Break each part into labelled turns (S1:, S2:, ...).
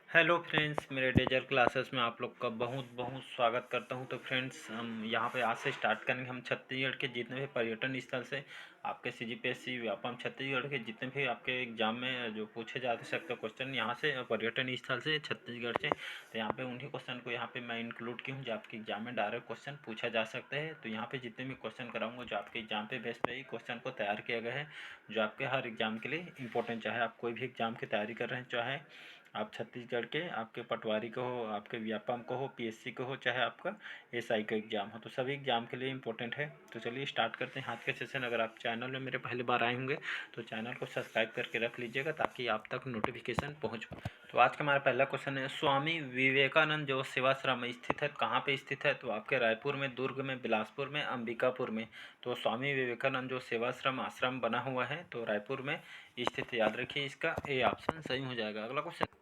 S1: Hello friends, मेरे डेजर classes में आप लोग का बहुत बहुत स्वागत करता हूं। तो फ्रेंड्स, हम यहाँ पे आज से स्टार्ट करेंगे। हम छत्तीसगढ़ के जितने भी पर्यटन स्थल से आपके सीजीपीएससी व्यापम छत्तीसगढ़ के जितने भी आपके एग्जाम में जो पूछे जा सकते क्वेश्चन यहाँ से पर्यटन स्थल से छत्तीसगढ़ से, तो यहाँ पे उन्हीं क्वेश्चन को यहाँ पे मैं इंक्लूड की हूँ जो आपके एग्जाम में डायरेक्ट क्वेश्चन पूछा जा सकते हैं। तो यहाँ पे जितने भी क्वेश्चन कराऊंगा जो आपके एग्जाम पे बेस पे ही क्वेश्चन को तैयार किया गया है, जो आपके हर एग्जाम के लिए इंपॉर्टेंट, चाहे आप कोई भी एग्जाम की तैयारी कर रहे हैं, चाहे आप छत्तीसगढ़ के आपके पटवारी को हो, आपके व्यापम को हो, पीएससी को हो, चाहे आपका एसआई का एग्ज़ाम हो, तो सभी एग्ज़ाम के लिए इंपॉर्टेंट है। तो चलिए स्टार्ट करते हैं आज के सेशन। अगर आप चैनल में मेरे पहली बार आए होंगे तो चैनल को सब्सक्राइब करके रख लीजिएगा ताकि आप तक नोटिफिकेशन पहुँच। तो आज का हमारा पहला क्वेश्चन है, स्वामी विवेकानंद जो सेवाश्रम स्थित है कहाँ पे स्थित है? तो आपके रायपुर में, दुर्ग में, बिलासपुर में, अंबिकापुर में। तो स्वामी विवेकानंद जो सेवाश्रम आश्रम बना हुआ है तो रायपुर में स्थित, याद रखिए, इसका ए ऑप्शन सही हो जाएगा।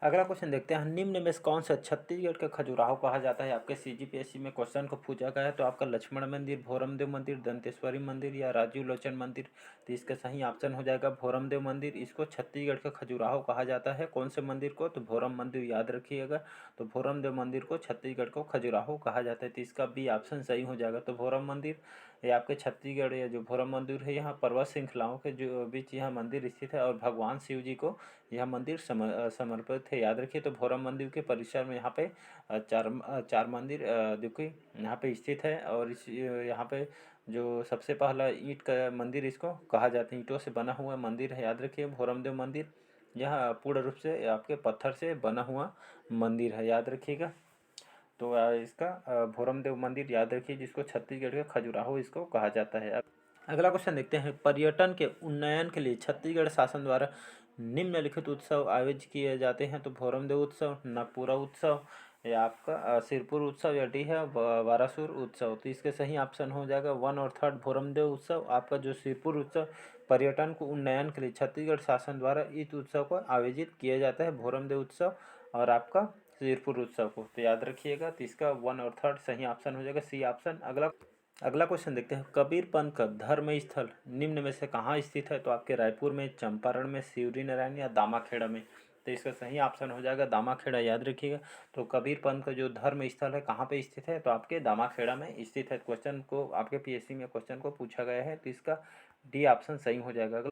S1: अगला क्वेश्चन देखते हैं, निम्न में से कौन सा छत्तीसगढ़ का खजुराहो कहा जाता है? आपके सीजीपीएससी में क्वेश्चन को पूछा गया है। तो आपका लक्ष्मण मंदिर, भोरमदेव मंदिर, दंतेश्वरी मंदिर या राजीव लोचन मंदिर? तो इसका सही ऑप्शन हो जाएगा भोरमदेव मंदिर। इसको छत्तीसगढ़ का खजुराहो कहा जाता है। कौन से मंदिर को? तो भोरम मंदिर, याद रखिएगा। तो भोरमदेव मंदिर को छत्तीसगढ़ को खजुराहो कहा जाता है। तो इसका बी ऑप्शन सही हो जाएगा। तो भोरम मंदिर ये आपके छत्तीसगढ़ या जो भोरम मंदिर है, यहाँ पर्वत श्रृंखलाओं के जो बीच यह मंदिर स्थित है और भगवान शिव जी को यह मंदिर समर्पित है, याद रखिए। तो भोरम मंदिर के परिसर में यहाँ पे चार मंदिर देखिए यहाँ पे स्थित है। और इस यहाँ पे जो सबसे पहला ईंट का मंदिर इसको कहा जाता है, ईंटों से बना हुआ मंदिर है, याद रखिए। भोरमदेव मंदिर यह पूर्ण रूप से आपके पत्थर से बना हुआ मंदिर है, याद रखिएगा। तो इसका भोरमदेव मंदिर याद रखिए, जिसको छत्तीसगढ़ का खजुराहो इसको कहा जाता है। अगला क्वेश्चन देखते हैं, पर्यटन के उन्नयन के लिए छत्तीसगढ़ शासन द्वारा निम्नलिखित उत्सव आयोजित किए जाते हैं? तो भोरमदेव उत्सव, नागपुरा उत्सव या आपका सिरपुर उत्सव या डी है वारासुर उत्सव? तो इसके सही ऑप्शन हो जाएगा 1 और 3 भोरमदेव उत्सव। आपका जो सिरपुर उत्सव पर्यटन को उन्नयन के लिए छत्तीसगढ़ शासन द्वारा इस उत्सव को आयोजित किया जाता है, भोरमदेव उत्सव और आपका सिरपुर उत्सव को। तो याद रखिएगा, तो इसका 1 और 3 सही ऑप्शन हो जाएगा, सी ऑप्शन। अगला क्वेश्चन देखते हैं, कबीरपंथ का धर्म स्थल निम्न में से कहाँ स्थित है? तो आपके रायपुर में, चंपारण में, सिवरी नारायण या दामाखेड़ा में? तो इसका सही ऑप्शन हो जाएगा दामाखेड़ा, याद रखिएगा। तो कबीरपंथ का जो धर्म स्थल है कहाँ पे स्थित है? तो आपके दामाखेड़ा में स्थित है। क्वेश्चन को आपके पीएससी में क्वेश्चन को पूछा गया है, तो इसका डी ऑप्शन सही हो जाएगा।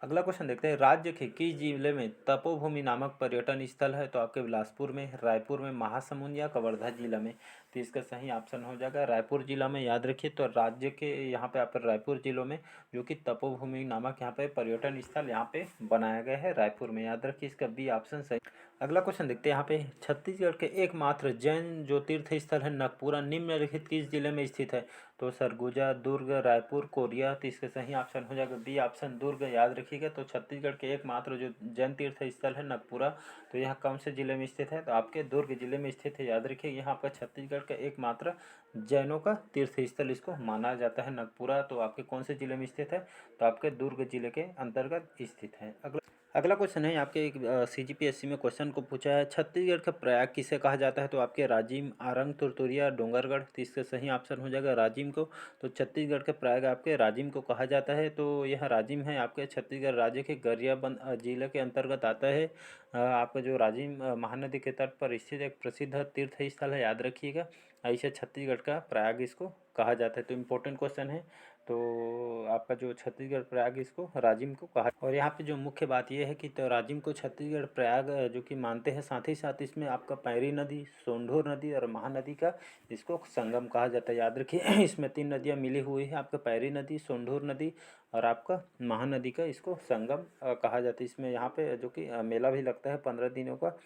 S1: अगला क्वेश्चन देखते हैं, राज्य के किस जिले में तपोभूमि नामक पर्यटन स्थल है? तो आपके बिलासपुर में, रायपुर में, महासमुंद या कवर्धा जिला में? तो इसका सही ऑप्शन हो जाएगा रायपुर जिला में, याद रखिए। तो राज्य के यहाँ पे आप रायपुर जिलों में जो कि तपोभूमि नामक यहाँ पे पर्यटन स्थल यहाँ पे बनाया गया है रायपुर में, याद रखिए, इसका बी ऑप्शन सही। अगला क्वेश्चन देखते हैं, यहाँ पे छत्तीसगढ़ के एकमात्र जैन जो तीर्थ स्थल है नगपुरा निम्नलिखित किस जिले में स्थित है? तो सरगुजा, दुर्ग, रायपुर, कोरिया? तो इसका सही ऑप्शन हो जाएगा बी ऑप्शन दुर्ग, याद रखिएगा। तो छत्तीसगढ़ के एकमात्र जो जैन तीर्थ स्थल है नगपुरा, तो यह कौन से जिले में स्थित है? तो आपके दुर्ग जिले में स्थित है, याद रखिए। यहाँ पर छत्तीसगढ़ का एकमात्र जैनों का तीर्थ स्थल इसको माना जाता है नगपुरा। तो आपके कौन से जिले में स्थित है? तो आपके दुर्ग जिले के अंतर्गत स्थित है। अगला क्वेश्चन है, आपके एक सीजीपीएससी में क्वेश्चन को पूछा है, छत्तीसगढ़ का प्रयाग किसे कहा जाता है? तो आपके राजिम, आरंग, तुरतुरिया, डोंगरगढ़? तो इसका सही ऑप्शन हो जाएगा राजिम को। तो छत्तीसगढ़ के प्रयाग आपके राजिम को कहा जाता है। तो यह राजिम है आपके छत्तीसगढ़ राज्य के गरियाबंद जिले के अंतर्गत आता है। आपका जो राजिम महानदी के तट पर स्थित एक प्रसिद्ध तीर्थ स्थल है, याद रखिएगा। ऐसे छत्तीसगढ़ का प्रयाग इसको कहा जाता है। तो इम्पोर्टेंट क्वेश्चन है। तो आपका जो छत्तीसगढ़ प्रयाग इसको राजिम को कहा, और यहाँ पे जो मुख्य बात यह है कि तो राजिम को छत्तीसगढ़ प्रयाग जो कि मानते हैं, साथ ही साथ इसमें आपका पैरी नदी, सोंढूर नदी और महानदी का इसको संगम कहा जाता है, याद रखिए। इसमें 3 नदियाँ मिली हुई है, आपका पैरी नदी, सोंढूर नदी और आपका महानदी का इसको संगम कहा जाता है। इसमें यहाँ पे जो कि मेला भी लगता है 15 दिनों का।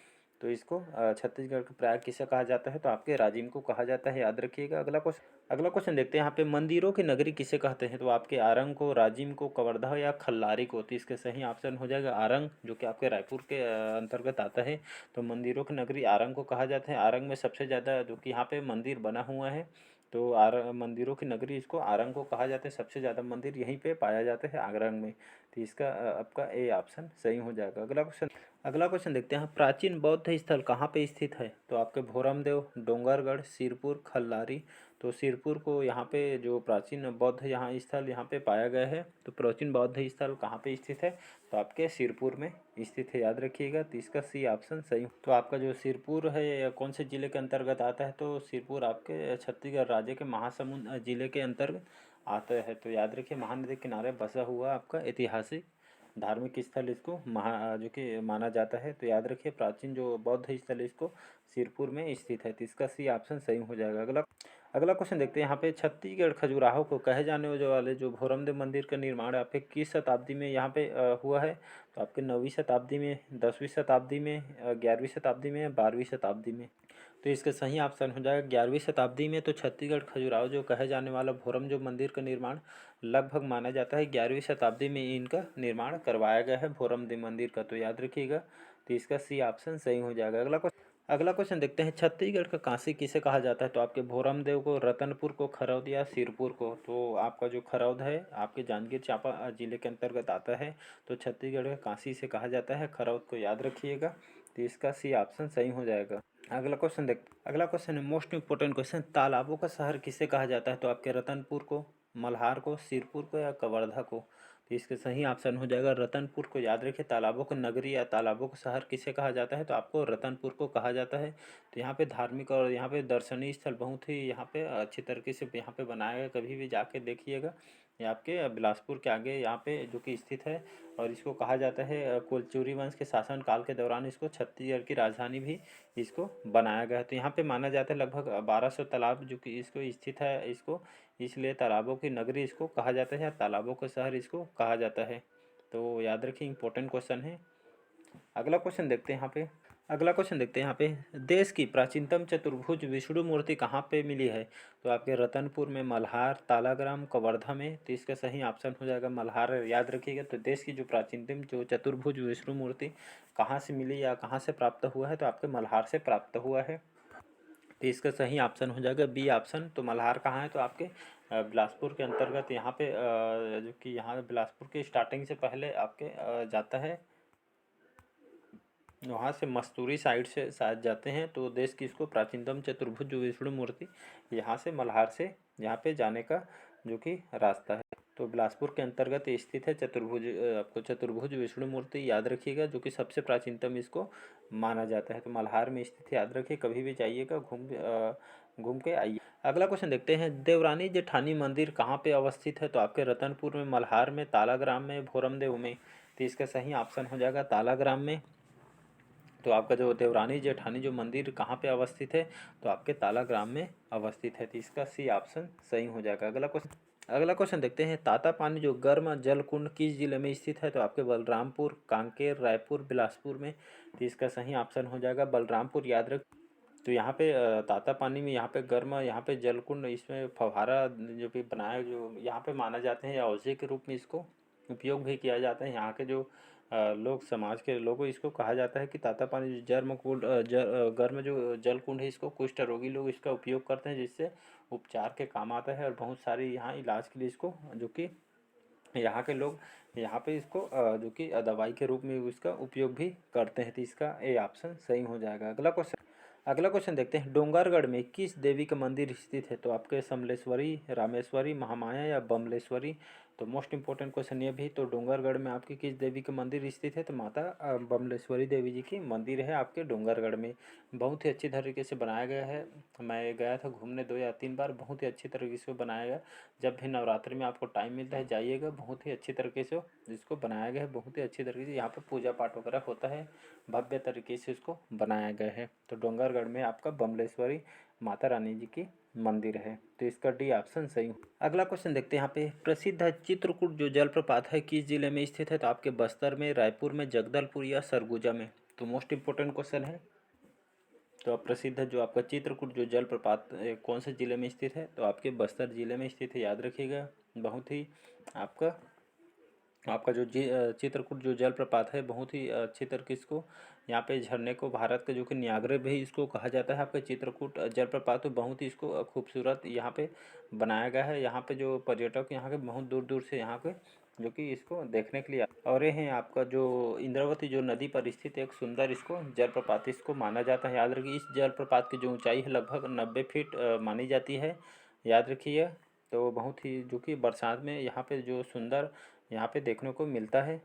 S1: तो इसको छत्तीसगढ़ का प्रयाग किसे कहा जाता है? तो आपके राजिम को कहा जाता है, याद रखिएगा। अगला क्वेश्चन देखते हैं, यहाँ पे मंदिरों की नगरी किसे कहते हैं? तो आपके आरंग को, राजिम को, कवर्धा या खल्लारी को? तो इसके सही ऑप्शन हो जाएगा आरंग, जो कि आपके रायपुर के अंतर्गत आता है। तो मंदिरों की नगरी आरंग को कहा जाता है। आरंग में सबसे ज़्यादा जो कि यहाँ पे मंदिर बना हुआ है, तो मंदिरों की नगरी इसको आरंग को कहा जाता है। सबसे ज़्यादा मंदिर यहीं पे पाया जाता है, आरंग में। तो इसका आपका ए ऑप्शन सही हो जाएगा। अगला क्वेश्चन देखते हैं, प्राचीन बौद्ध स्थल कहाँ पे स्थित है? तो आपके भोरमदेव, डोंगरगढ़, सिरपुर, खल्लारी? तो सिरपुर को यहाँ पे जो प्राचीन बौद्ध यहाँ स्थल यहाँ पे पाया गया है। तो प्राचीन बौद्ध स्थल कहाँ पे स्थित है? तो आपके सिरपुर में स्थित है, याद रखिएगा। तो इसका सी ऑप्शन सही। तो आपका जो सिरपुर है कौन से जिले के अंतर्गत आता है? तो सिरपुर आपके छत्तीसगढ़ राज्य के महासमुंद जिले के अंतर्गत आता है। तो याद रखिए, महानदी के किनारे बसा हुआ आपका ऐतिहासिक धार्मिक स्थल इसको जो कि माना जाता है। तो याद रखिए, प्राचीन जो बौद्ध स्थल इसको सिरपुर में स्थित है। तो इसका सी ऑप्शन सही हो जाएगा। अगला अगला क्वेश्चन देखते हैं यहाँ पे। छत्तीसगढ़ खजुराहो को कहे जाने वाले जो भोरमदेव मंदिर का निर्माण आपके किस शताब्दी में यहाँ पे हुआ है? तो आपके 9वीं शताब्दी में, 10वीं शताब्दी में, 11वीं शताब्दी में, 12वीं शताब्दी में। तो इसका सही ऑप्शन हो जाएगा 11वीं शताब्दी में। तो छत्तीसगढ़ खजुराहो जो कहे जाने वाला भोरम जो मंदिर का निर्माण लगभग माना जाता है 11वीं शताब्दी में इनका निर्माण करवाया गया है भोरम देव मंदिर का। तो याद रखिएगा। तो इसका सी ऑप्शन सही हो जाएगा। अगला क्वेश्चन देखते हैं। छत्तीसगढ़ का काशी किसे कहा जाता है? तो आपके भोरम देव को, रतनपुर को, खरौद या सिरपुर को। तो आपका जो खरौद है आपके जांजगीर चांपा जिले के अंतर्गत आता है। तो छत्तीसगढ़ का काशी से कहा जाता है खरौद को, याद रखिएगा। तो इसका सी ऑप्शन सही हो जाएगा। अगला क्वेश्चन है मोस्ट इंपोर्टेंट क्वेश्चन। तालाबों का शहर किसे कहा जाता है? तो आपके रतनपुर को, मल्हार को, सिरपुर को या कवर्धा को। तो इसके सही ऑप्शन हो जाएगा रतनपुर को। याद रखिए, तालाबों को नगरी या तालाबों को शहर किसे कहा जाता है? तो आपको रतनपुर को कहा जाता है। तो यहाँ पे धार्मिक और यहाँ पे दर्शनीय स्थल बहुत ही यहाँ पे अच्छी तरीके से यहाँ पे बनाया गया, कभी भी जाके देखिएगा। ये आपके बिलासपुर के आगे यहाँ पे जो कि स्थित है। और इसको कहा जाता है कोलचूरी वंश के शासन काल के दौरान इसको छत्तीसगढ़ की राजधानी भी इसको बनाया गया है। तो यहाँ पे माना जाता है लगभग 1200 तालाब जो कि इसको स्थित है, इसको इसलिए तालाबों की नगरी इसको कहा जाता है या तालाबों का शहर इसको कहा जाता है। तो याद रखिए, इंपॉर्टेंट क्वेश्चन है। अगला क्वेश्चन देखते हैं यहाँ पे। देश की प्राचीनतम चतुर्भुज विष्णु मूर्ति कहाँ पे मिली है? तो आपके रतनपुर में, मल्हार, तालाग्राम, कवर्धा में। तो इसका सही ऑप्शन हो जाएगा मल्हार, याद रखिएगा। तो देश की जो प्राचीनतम जो चतुर्भुज विष्णु मूर्ति कहाँ से मिली या कहाँ से प्राप्त हुआ है? तो आपके मल्हार से प्राप्त हुआ है। तो इसका सही ऑप्शन हो जाएगा बी ऑप्शन। तो मल्हार कहाँ है? तो आपके बिलासपुर के अंतर्गत यहाँ पे जो कि यहाँ बिलासपुर की स्टार्टिंग से पहले आपके जाता है, वहाँ से मस्तूरी साइड से शायद जाते हैं। तो देश की इसको प्राचीनतम चतुर्भुज जो विष्णु मूर्ति यहाँ से मल्हार से यहाँ पे जाने का जो कि रास्ता है। तो बिलासपुर के अंतर्गत स्थित है आपको चतुर्भुज विष्णु मूर्ति, याद रखिएगा, जो कि सबसे प्राचीनतम इसको माना जाता है। तो मल्हार में स्थित है, याद रखिए। कभी भी जाइएगा घूम के आइए। अगला क्वेश्चन देखते हैं। देवरानी जेठानी मंदिर कहाँ पे अवस्थित है? तो आपके रतनपुर में, मल्हार में, तालाग्राम में, भोरमदेव में। तो इसका सही ऑप्शन हो जाएगा तालाग्राम में। तो आपका जो देवरानी जेठानी जो मंदिर कहाँ पे अवस्थित है? तो आपके तालाग्राम में अवस्थित है। तो इसका सी ऑप्शन सही हो जाएगा। अगला क्वेश्चन देखते हैं। तातापानी जो गर्म जल कुंड किस जिले में स्थित है? तो आपके बलरामपुर, कांकेर, रायपुर, बिलासपुर में। तो इसका सही ऑप्शन हो जाएगा बलरामपुर, याद रख। तो यहाँ पे तातापानी में यहाँ पे गर्म यहाँ पे जलकुंड, इसमें फव्वारा जो भी बनाया जो यहाँ पे माना जाते हैं, या औषधि के रूप में इसको उपयोग भी किया जाता है। यहाँ के जो लोग, समाज के लोगों, इसको कहा जाता है कि तातापानी जो गर्म जो जल कुंड है, इसको कुष्ठ रोगी लोग इसका उपयोग करते हैं, जिससे उपचार के काम आता है। और बहुत सारी यहाँ इलाज के लिए इसको जो कि यहाँ के लोग यहाँ पे इसको जो कि दवाई के रूप में इसका उपयोग भी करते हैं। तो इसका ए ऑप्शन सही हो जाएगा। अगला क्वेश्चन देखते हैं। डोंगरगढ़ में किस देवी का मंदिर स्थित है? तो आपके समलेश्वरी, रामेश्वरी, महामाया या बमलेश्वरी। तो मोस्ट इंपॉर्टेंट क्वेश्चन ये भी। तो डोंगरगढ़ में आपकी किस देवी का मंदिर स्थित है? तो माता बमलेश्वरी देवी जी की मंदिर है आपके डोंगरगढ़ में। बहुत ही अच्छी तरीके से बनाया गया है। मैं गया था घूमने 2 या 3 बार, बहुत ही अच्छी तरीके से बनाया गया। जब भी नवरात्रि में आपको टाइम मिलता है जाइएगा, बहुत ही अच्छी तरीके से इसको बनाया गया है। बहुत ही अच्छी तरीके से यहाँ पे पूजा पाठ वगैरह होता है, भव्य तरीके से इसको बनाया गया है। तो डोंगरगढ़ में आपका बमलेश्वरी माता रानी जी की मंदिर है। तो इसका डी ऑप्शन सही। अगला क्वेश्चन देखते हैं। यहाँ पे प्रसिद्ध चित्रकूट जो जलप्रपात है किस जिले में स्थित है? तो आपके बस्तर में, रायपुर में, जगदलपुर या सरगुजा में। तो मोस्ट इंपोर्टेंट क्वेश्चन है। तो अब प्रसिद्ध जो आपका चित्रकूट जो जलप्रपात कौन से जिले में स्थित है? तो आपके बस्तर जिले में स्थित है, याद रखिएगा। बहुत ही आपका जो चित्रकूट जो जलप्रपात है, बहुत ही अच्छी तरीके इसको यहाँ पे झरने को भारत के जो कि न्यागरे भी इसको कहा जाता है। आपका चित्रकूट जलप्रपात तो बहुत ही इसको खूबसूरत यहाँ पे बनाया गया है। यहाँ पे जो पर्यटक यहाँ के बहुत दूर दूर से यहाँ पे जो कि इसको देखने के लिए। और ये है आपका जो इंद्रावती जो नदी पर स्थित एक सुंदर इसको जलप्रपात इसको माना जाता है, याद रखिए। इस जलप्रपात की जो ऊंचाई है लगभग 90 फीट मानी जाती है। याद रखिए। तो बहुत ही जो कि बरसात में यहाँ पे जो सुंदर यहाँ पे देखने को मिलता है।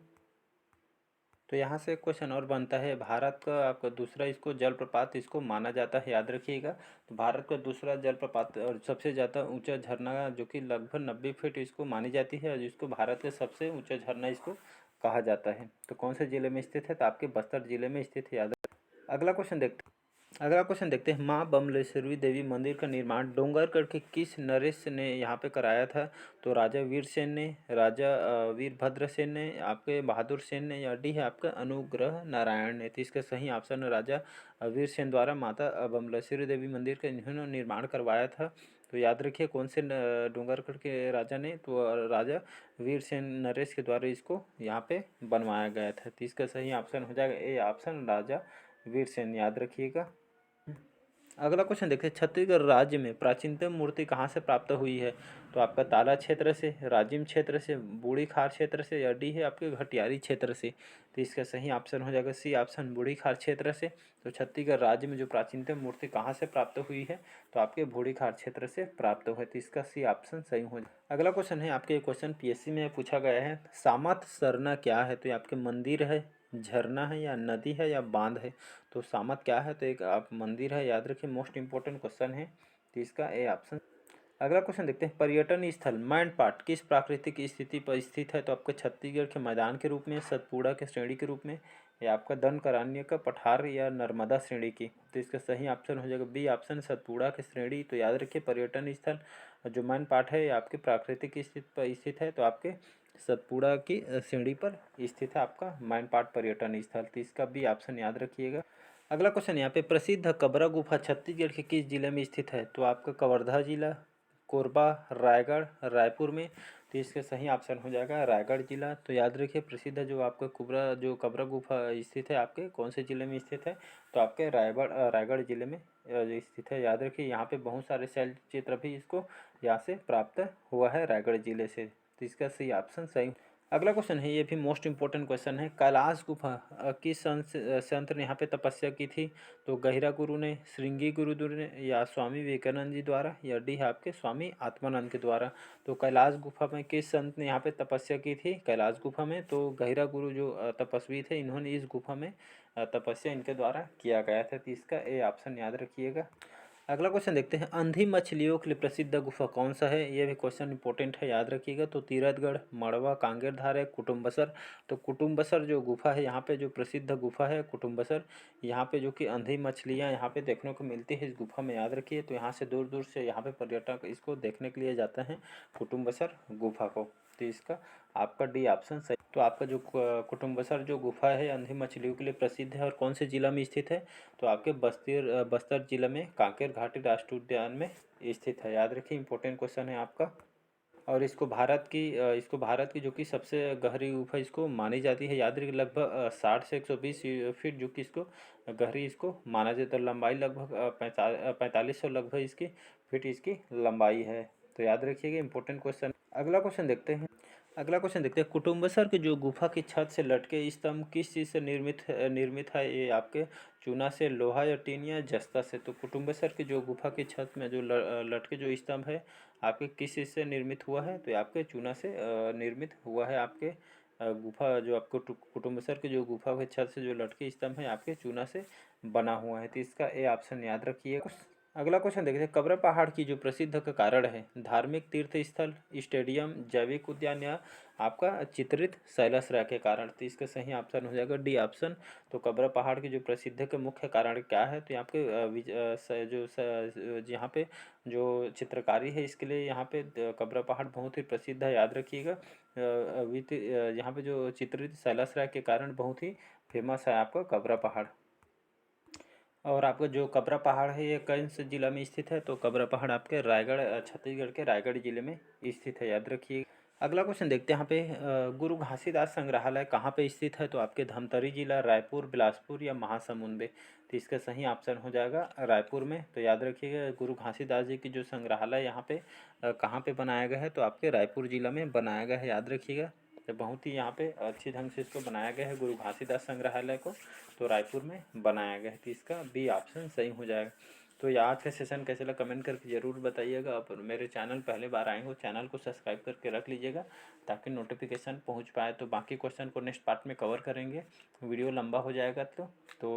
S1: तो यहाँ से क्वेश्चन और बनता है, भारत का आपका दूसरा इसको जलप्रपात इसको माना जाता है, याद रखिएगा। तो भारत का दूसरा जलप्रपात और सबसे ज़्यादा ऊंचा झरना जो कि लगभग 90 फीट इसको मानी जाती है, और जिसको भारत का सबसे ऊंचा झरना इसको कहा जाता है। तो कौन से जिले में स्थित है? तो आपके बस्तर जिले में स्थित है, याद रखिए। अगला क्वेश्चन देखते हैं, माँ बमलेश्वरी देवी मंदिर का निर्माण डोंगरगढ़ के किस नरेश ने यहाँ पे कराया था? तो राजा वीरसेन ने, राजा वीरभद्रसेन ने, आपके बहादुर सेन ने, या डी है आपका अनुग्रह नारायण ने? तो इसका सही ऑप्शन है राजा वीरसेन द्वारा माता बमलेश्वरी देवी मंदिर का इन्होंने निर्माण करवाया था। तो याद रखिए कौन से डोंगरगढ़ के राजा ने? तो राजा वीरसेन नरेश के द्वारा इसको यहाँ पे बनवाया गया था। तो इसका सही ऑप्शन हो जाएगा ए ऑप्शन, राजा वीरसेन, याद रखिएगा। अगला क्वेश्चन देखते हैं, छत्तीसगढ़ राज्य में प्राचीनतम मूर्ति कहाँ से प्राप्त हुई है? तो आपका ताला क्षेत्र से, राजिम क्षेत्र से, बूढ़ी खार क्षेत्र से, या डी है आपके घटियारी क्षेत्र से? तो इसका सही ऑप्शन हो जाएगा सी ऑप्शन, बूढ़ी खार क्षेत्र से। तो छत्तीसगढ़ राज्य में जो प्राचीनतम मूर्ति कहाँ से प्राप्त हुई है? तो आपके बूढ़ी खार क्षेत्र से प्राप्त हुआ है। तो इसका सी ऑप्शन सही हो जाएगा। अगला क्वेश्चन है आपके, क्वेश्चन पीएससी में पूछा गया है, सामत सरना क्या है? तो ये आपके मंदिर है, झरना है, या नदी है, या बांध है? तो सामत क्या है? तो एक आप मंदिर है, याद रखिए, मोस्ट इंपॉर्टेंट क्वेश्चन है। तो इसका ए ऑप्शन। अगला क्वेश्चन देखते हैं, पर्यटन स्थल मैनपाट किस प्राकृतिक स्थिति पर स्थित है? तो आपके छत्तीसगढ़ के मैदान के रूप में, सतपुड़ा के श्रेणी के रूप में, या आपका दनकरान्य का पठार, या नर्मदा श्रेणी की? तो इसका सही ऑप्शन हो जाएगा बी ऑप्शन, सतपुड़ा के श्रेणी। तो याद रखिए पर्यटन स्थल जो मैनपाट है आपके प्राकृतिक स्थिति पर स्थित है, तो आपके सतपुड़ा की श्रेणी पर स्थित है आपका मैनपाट पर्यटन स्थल। तो इसका बी ऑप्शन याद रखिएगा। अगला क्वेश्चन यहाँ पे, प्रसिद्ध कबरा गुफा छत्तीसगढ़ के किस जिले में स्थित है? तो आपका कवर्धा जिला, कोरबा, रायगढ़, रायपुर में? तो इसका सही ऑप्शन हो जाएगा रायगढ़ जिला। तो याद रखिए प्रसिद्ध जो आपका कुबरा जो कबरा गुफा स्थित है आपके कौन से जिले में स्थित है? तो आपके रायगढ़ जिले में स्थित है, याद रखिए। यहाँ पे बहुत सारे शैल चित्र भी इसको यहाँ से प्राप्त हुआ है रायगढ़ जिले से। तो इसका सही ऑप्शन सही। अगला क्वेश्चन है, ये भी मोस्ट इंपॉर्टेंट क्वेश्चन है, कैलाश गुफा किस संत ने यहाँ पे तपस्या की थी? तो गहिरा गुरु ने, श्रृंगी गुरुदेव ने, या स्वामी विवेकानंद जी द्वारा, या डी है आपके स्वामी आत्मानंद के द्वारा? तो कैलाश गुफा में किस संत ने यहाँ पे तपस्या की थी कैलाश गुफा में? तो गहिरा गुरु जो तपस्वी थे, इन्होंने इस गुफा में तपस्या इनके द्वारा किया गया था। तो इसका ए ऑप्शन याद रखिएगा। अगला क्वेश्चन देखते हैं, अंधी मछलियों के लिए प्रसिद्ध गुफा कौन सा है? ये भी क्वेश्चन इंपॉर्टेंट है, याद रखिएगा। तो तीरथगढ़, मड़वा, कांगेरधार है, कुटुम्बसर? तो कुटुम्बसर जो गुफा है यहाँ पे जो प्रसिद्ध गुफा है कुटुम्बसर, यहाँ पे जो कि अंधी मछलियाँ यहाँ पे देखने को मिलती है इस गुफा में, याद रखिए। तो यहाँ से दूर दूर से यहाँ पे पर्यटक इसको देखने के लिए जाते हैं कुटुम्बसर गुफा को। तो इसका आपका डी ऑप्शन सही। तो आपका जो कुटुम्बसर जो गुफा है अंधी मछलियों के लिए प्रसिद्ध है और कौन से जिला में स्थित है? तो आपके बस्तर जिला में कांकेर घाटी राष्ट्रीय उद्यान में स्थित है, याद रखिए। इंपॉर्टेंट क्वेश्चन है आपका। और इसको भारत की जो कि सबसे गहरी गुफा इसको मानी जाती है, याद रखिए। लगभग 60 से 120 फीट जो कि इसको गहरी इसको माना जाता है। लंबाई लगभग 4500 लगभग इसकी फीट इसकी लंबाई है। तो याद रखिएगा, इंपॉर्टेंट क्वेश्चन। अगला क्वेश्चन देखते हैं, कुटुम्बसर के जो गुफा की छत से लटके स्तंभ किस चीज़ से निर्मित है? ये आपके चूना से, लोहा, या टीन, या जस्ता से? तो कुटुम्बसर की जो गुफा की छत में जो लटके जो स्तंभ है आपके किस चीज़ से निर्मित हुआ है? तो ये आपके चूना से निर्मित हुआ है। आपके गुफा जो आपको कुटुम्बसर की जो गुफा की छत से जो लटके स्तंभ है आपके चूना से बना हुआ है। तो इसका ए ऑप्शन याद रखिए। अगला क्वेश्चन देखते हैं, कबरा पहाड़ की जो प्रसिद्ध का कारण है, धार्मिक तीर्थ स्थल, स्टेडियम, जैविक उद्यान, या आपका चित्रित शैलाश्रय के कारण? तो इसका सही ऑप्शन हो जाएगा डी ऑप्शन। तो कबरा पहाड़ की जो प्रसिद्ध के मुख्य कारण क्या है? तो यहाँ पे यहाँ पे जो चित्रकारी है इसके लिए यहाँ पे कबरा पहाड़ बहुत ही प्रसिद्ध है, याद रखिएगा। यहाँ पे जो चित्रित शैलाश्रय के कारण बहुत ही फेमस है आपका कबरा पहाड़। और आपका जो कबरा पहाड़ है ये कौन से जिला में स्थित है? तो कबरा पहाड़ आपके रायगढ़ छत्तीसगढ़ के रायगढ़ जिले में स्थित है, याद रखिए। अगला क्वेश्चन देखते हैं यहाँ पे, गुरु घासीदास संग्रहालय कहाँ पे स्थित है? तो आपके धमतरी जिला, रायपुर, बिलासपुर, या महासमुंद में? तो इसका सही ऑप्शन हो जाएगा रायपुर में। तो याद रखिएगा गुरु घासीदास जी की जो संग्रहालय यहाँ पे कहाँ पे बनाया गया है? तो आपके रायपुर जिला में बनाया गया है, याद रखिएगा। तो बहुत ही यहाँ पे अच्छी ढंग से इसको बनाया गया है गुरु घासीदास संग्रहालय को, तो रायपुर में बनाया गया है। तो इसका बी ऑप्शन सही हो जाएगा। तो ये आज का सेशन कैसे लगा कमेंट करके ज़रूर बताइएगा। और मेरे चैनल पहले बार आए हो, चैनल को सब्सक्राइब करके रख लीजिएगा ताकि नोटिफिकेशन पहुंच पाए। तो बाकी क्वेश्चन को नेक्स्ट पार्ट में कवर करेंगे, वीडियो लंबा हो जाएगा तो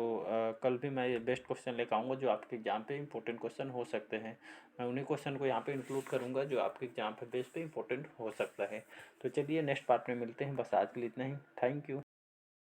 S1: कल भी मैं ये बेस्ट क्वेश्चन लेकर आऊँगा जो आपके एग्जाम पे इंपॉर्टेंट क्वेश्चन हो सकते हैं। मैं उन्हीं क्वेश्चन को यहाँ पे इंक्लूड करूँगा जो आपके एग्जाम पे बेस पे इंपॉर्टेंट हो सकता है। तो चलिए नेक्स्ट पार्ट में मिलते हैं, बस आज के लिए इतना ही। Thank you.